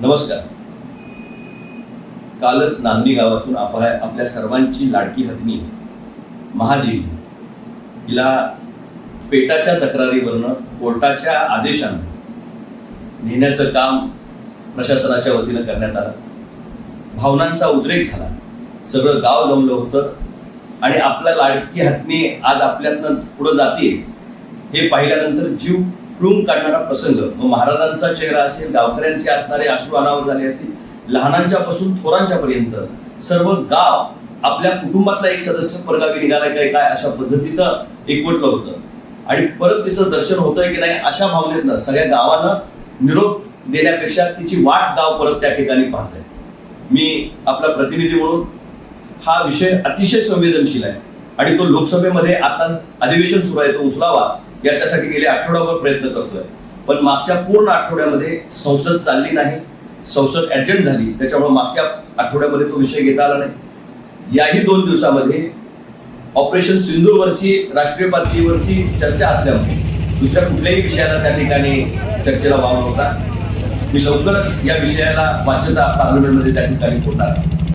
नमस्कार. कालच नांदणी गावातून आपल्या सर्वांची लाडकी हत्नी महादेवी हिला पेटाच्या तक्रारीवरनं कोर्टाच्या आदेशानं नेण्याचं काम प्रशासनाच्या वतीनं करण्यात आलं. भावनांचा उद्रेक झाला, सगळं गाव जमलं होतं आणि आपल्या लाडकी हत्नी आज आपल्यातनं पुढे जाते हे पाहिल्यानंतर जीव पिळून काढणारा प्रसंग. मग महाराजांचा चेहरा असेल, गावकऱ्यांचे असणारे अश्रू अनावर झाले असतील, लहानांच्या पासून थोरांच्या पर्यंत सर्व गाव आपल्या कुटुंबातला एक सदस्य परगावी निघालाय काय अशा पद्धतीनं एकवटलं होतं आणि परत तिचं दर्शन होतंय की नाही अशा भावनेतनं सगळ्या गावानं निरोप देण्यापेक्षा तिची वाट गाव परत त्या ठिकाणी पाहतंय. मी आपला प्रतिनिधी म्हणून हा विषय अतिशय संवेदनशील आहे आणि तो लोकसभेमध्ये आता अधिवेशन सुरू आहे तो उचलावा याच्यासाठी गेले आठवडाभर प्रयत्न करतोय. पण मागच्या पूर्ण आठवड्यामध्ये संसद चालली नाही, संसद ऍडजंट झाली, त्याच्यामुळे मागच्या आठवड्यामध्ये तो विषय घेता आला नाही. याही 2 दिवसामध्ये ऑपरेशन सिंदूरवरची राष्ट्रीय पातळीवरची चर्चा असल्यामुळे दुसऱ्या कुठल्याही विषयाला त्या ठिकाणी चर्चेला वाव नव्हता. मी लवकरच या विषयाला वाच्यता पार्लमेंटमध्ये त्या ठिकाणी होणार.